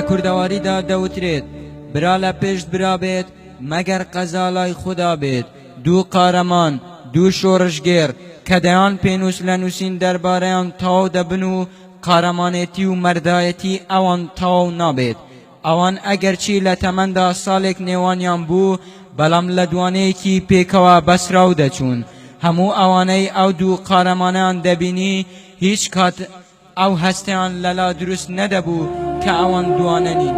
لکردواری دا دوترید برا لپشت برا بید مگر قزالای خدا بید دو قارمان دو شورشگر کدیان پینوس لنوسین درباره تاو دبنو قارمانیتی و مردایتی اوان تاو نابید اوان اگرچی لتمندا سالک نیوانیان بو بلام لدوانه کی پیکوا بس راو دچون همو اوانه او دو قارمانان دبینی هیچ کات او هستیان للا درست ندبو که اوان دواننی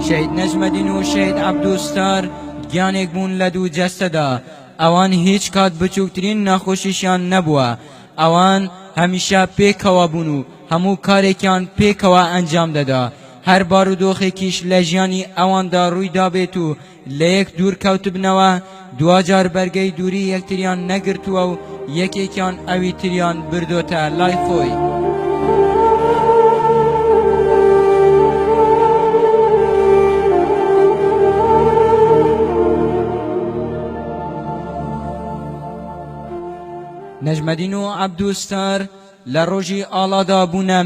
شهید نجمدین و شهید عبدوستار گیانک بون لدو جسدا اوان هیچ کات بچوکترین نخوشیشان نبوه اوان همیشه پیکوا بونو همو کارکیان پیکوا انجام دادا هر بارودوخی کیش لجیانی اوان دا روی دا بیتو لیک دور کوتب نوا دواجار برگی دوری یک تریان نگرتو و یکی کان اوی تریان بردوتا لای خوی نجمدین و عبدوستار لروجی آلادا بونا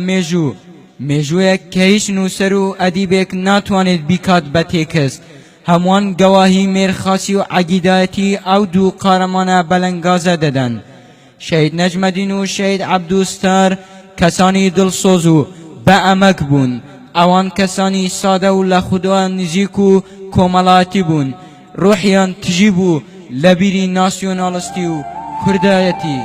میجویک که هیچ نوسر و ادیبک ناتوانید بیکات بتیکست هموان گواهی میرخاسی و عقیداتی او دو قارمان بلنگازه دادن شهید نجمدین و شهید عبدوستار کسانی دلسوزو با امک بون اوان کسانی ساده و لخدا نزیکو کوملاتی بون روحیان تجیبو لبیری ناسیونالستی و کردایتی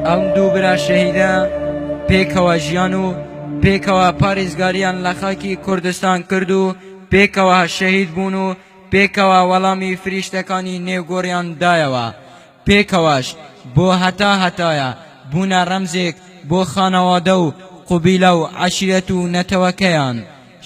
ام دو برا شهیده پیکوا جیانو پیکوا پارێزگاریان لە خاکی کوردستان کردو پیکوا شهید بوونو پیکوا وەڵامی فریشتەکانی نێوگۆڕیان دایەوە پیکواش بۆ هەتایە بوونە ڕەمزێک بۆ خانەوادە و قوبیلە و عەشیرەت و نەتەوەکەیان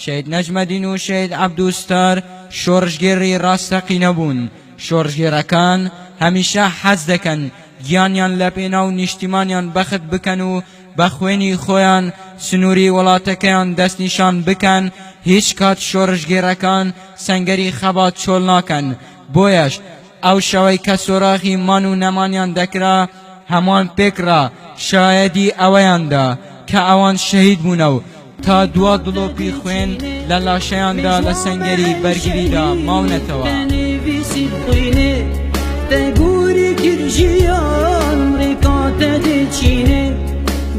شهید نەجمەدین و شهید عەبدوستار شۆڕژگێڕی ڕاستەقینە بوون شۆڕژگێڕەکان هەمیشە حەز دەکەن گیانیان لە پێناو نیشتیمانیان بەخت بکەن و بخوینی خویان سنوری ولاتکیان دست نشان بکن هیچ کات شورشگیرکان سنگری خبات چول ناکن بویش او شوی کسوراخی منو نمانیان دکرا همان پکرا شایدی اویان دا که اوان شهید بونو تا دوا دلوپی خوین للاشیان دا لسنگری برگیری دا مونتوا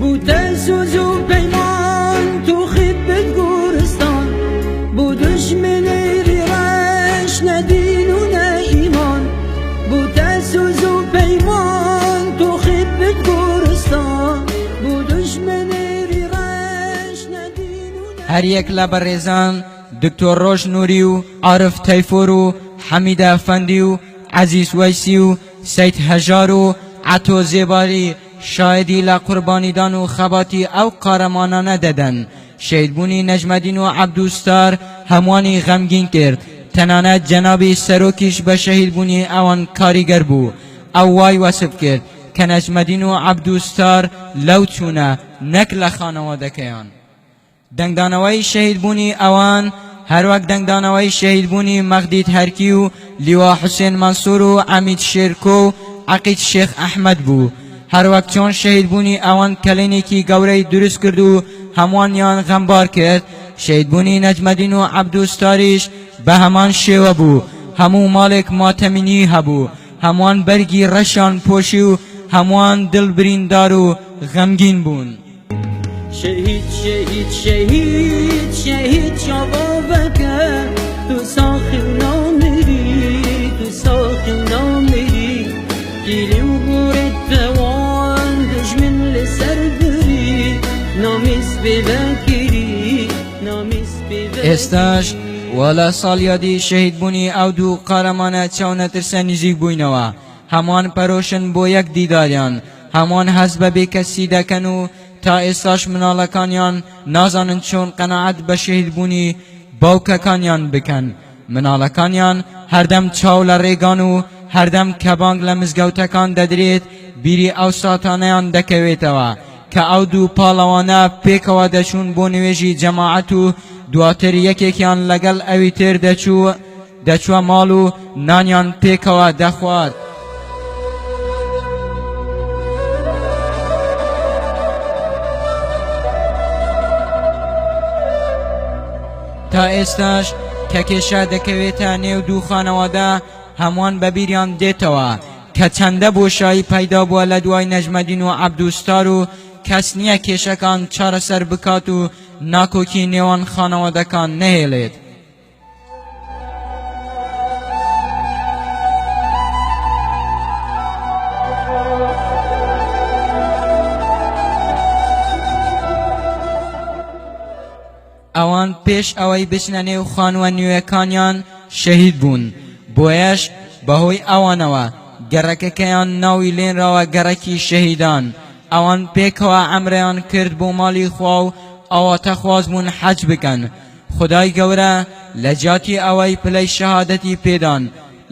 بو تسوز و پیمان تو خدمت گورستان بو دشمن ریش ندین و نه ایمان بو تسوز و پیمان تو خدمت گورستان بو دشمن ریش ندین و نه هر یک لبریزان دکتر روش نوری و عارف تیفور و حمید افندی و عزیز ویسی و سید هجار و عطو زیباری شاهدی لقربانیدان و خباتی او قارمانانه دادن شهید بونی نجمدین و عبدوستار هموانی غمگین کرد تنانه جنابی سروکیش به شهید بونی اوان کاریگر بو او وای وصف کرد که نجمدین و عبدوستار لوچونه نکل خانواده کیان دنگدانوی شهید بونی اوان هر وقت دنگدانوی شهید بونی مغدید هرکی و لیوا حسین منصور و عمید شیرکو عقید شیخ احمد بو هر وقت چون شهید بونی اوان کلینیکی گوری درست کردو هموانیان غمبار کرد شهید بونی نجمدین و عبدوستاریش به همان شیوه بو همو مالک ماتمینی هبو هموان برگی رشان پوشی و هموان دل بریندار و غمگین بون شهید شهید شهید شهید شبا بکر تو ساخن نامری تو ساخن نامری گیلی و بورت توان دشمن لسر دری نامیس ببکری نامیس ببکری استاش ولا سال یادی شهید بونی او دو قارمانه چاونه ترسه نزیک بوینوا همان پروشن بو یک دیداریان همان حزب بی کسی دکن و تا ئێستاش مناڵەکانیان نازانن چۆن قەنەعەت بە شەهیدبوونی باوکەکانیان بکەن. مناڵەکانیان هەردەم چاو لە ڕێگان و هەردەم کە بانگ لە مزگەوتەکان دەدرێت بیری ئەو ساتانەیان دەکەوێتەوە کە ئەو دوو پاڵەوانە پێکەوە دەچوون بۆ نوێژی جەماعەت و دواتر یەکێکیان لەگەڵ ئەوی تر دەچووە ماڵ و نانیان پێکەوە دەخوارد. تا ئێستاش کە کێشە دەکەوێتە نێو دوو خانەوەدا هەمووان بەبیریان دێتەوە کە چەندە بۆشایی پەیدا بووە لە دوای نەجمەدین و عەبدوستار و کەس نییە کێشەکان چارەسەر بکات و ناکۆکی نێوان خانەوەدەکان نەهێڵێت. ئەوان پێش ئەوەی بچنە نێو خانووە نوێیەکانیان شەهید بوون. بۆیەش بەهۆی ئەوانەوە گەڕەکەکەیان ناوی لێنراوە گەڕەکی شەهیدان. ئەوان پێکەوە ئەمرەیان کرد بۆ ماڵی خوا و ئەواتە خواز بوون حەج بکەن. خودای گەورە لە جاتی ئەوەی پلەی شەهادەتی پێدان.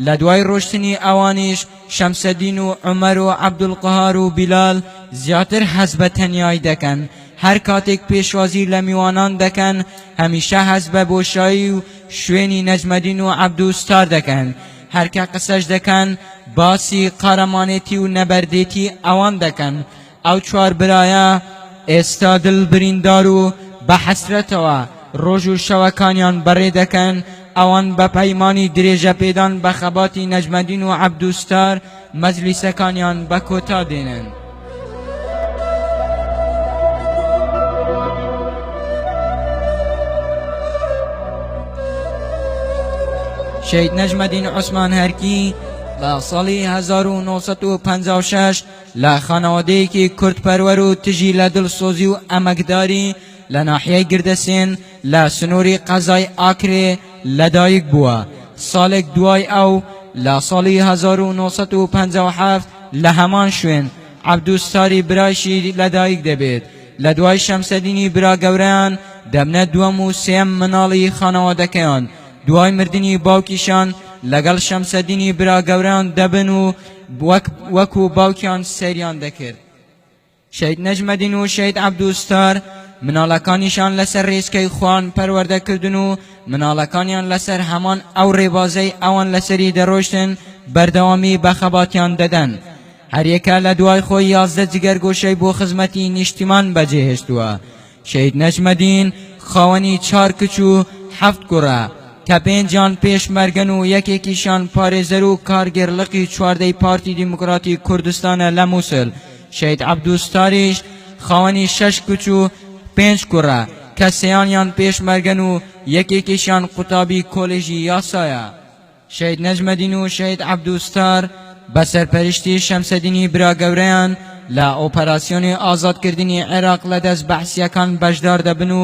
لە دوای ڕۆشتنی ئەوانیش شەمسەدین و عومەر و عەبدولقەهار و بیلال زیاتر حەز بە تەنیایی دەکەن. هەر کاتێک پێشوازی لە میوانان دەکەن هەمیشە حەز بە بۆشایی و شوێنی نەجمەدین و عەبدوستار دەکەن. هەرکە قسەش دەکەن باسی قارەمانێتی و نەبەردێتی ئەوان دەکەن. ئەو چوار برایە ئێستا دڵ بریندار و بە حەسرەتەوە ڕۆژ و شەوەکانیان بەڕێ دەکەن. ئەوان بە پەیمانی درێژە پێدان بە خەباتی نەجمەدین و عەبدوستار مەجلیسەکانیان بە کۆتا دێنن. شەهید نەجمەدین عوسمان هەرکی لە ساڵی 1956 لە خانەوادەیەکی کوردپەروەر و تژی لە دڵسۆزی و ئەمەکداری لە ناحیەی گردەسێن لە سنووری قەزای ئاکرێ لەدایک بووە. ساڵێک دوای ئەو لە ساڵی 1957 لە هەمان شوێن عەبدوستاری برایشی لەدایک دەبێت. لە دوای شەمسەدینی برا گەورەیان دەبنە دووەم و سێم مناڵی خانەوادەکەیان. دوای مردنی باوکیشان لەگەڵ شەمسەدینی برا گەورەیان دەبن و وەکو باوکیان سەیریان دەکرد. شەهید نەجمەدین و شەهید عەبدوستار مناڵەکانیشان لەسەر ڕێچکەی خوان پەروەردەکردن و مناڵەکانیان لەسەر هەمان ئەو ڕێبازەی ئەوان لەسەری دەڕۆشتن بەردەوامی بە خەباتیان دەدەن. هەریەکە لە دوای خۆی 11 جگەرگۆشەی بۆ خزمەتی نیشتیمان بەجێهێشتووە. شەهید نەجمەدین خاوەنی 4 کچ و 7 کوڕە کە 5 پێشمەرگەن و یەکێکیشان پارێزەر و کارگێرلقی 14 پارتی دیموکراتی کوردستانە لە مووسڵ. شەهید عەبدوستاریش خاوەنی 6 کچ و 5 کوڕە کە 3 پێشمەرگەن و یەکێکیشان قوتابی کۆلێژی یاسایە. شەهید نەجمەدین و شەهید عەبدوستار بە سەرپەرشتی شەمسەدینی برا گەورەیان لە ئۆپەراسیۆنی ئازادکردنی عێراق لە دەست بەعسیەکان بەشدار دەبن و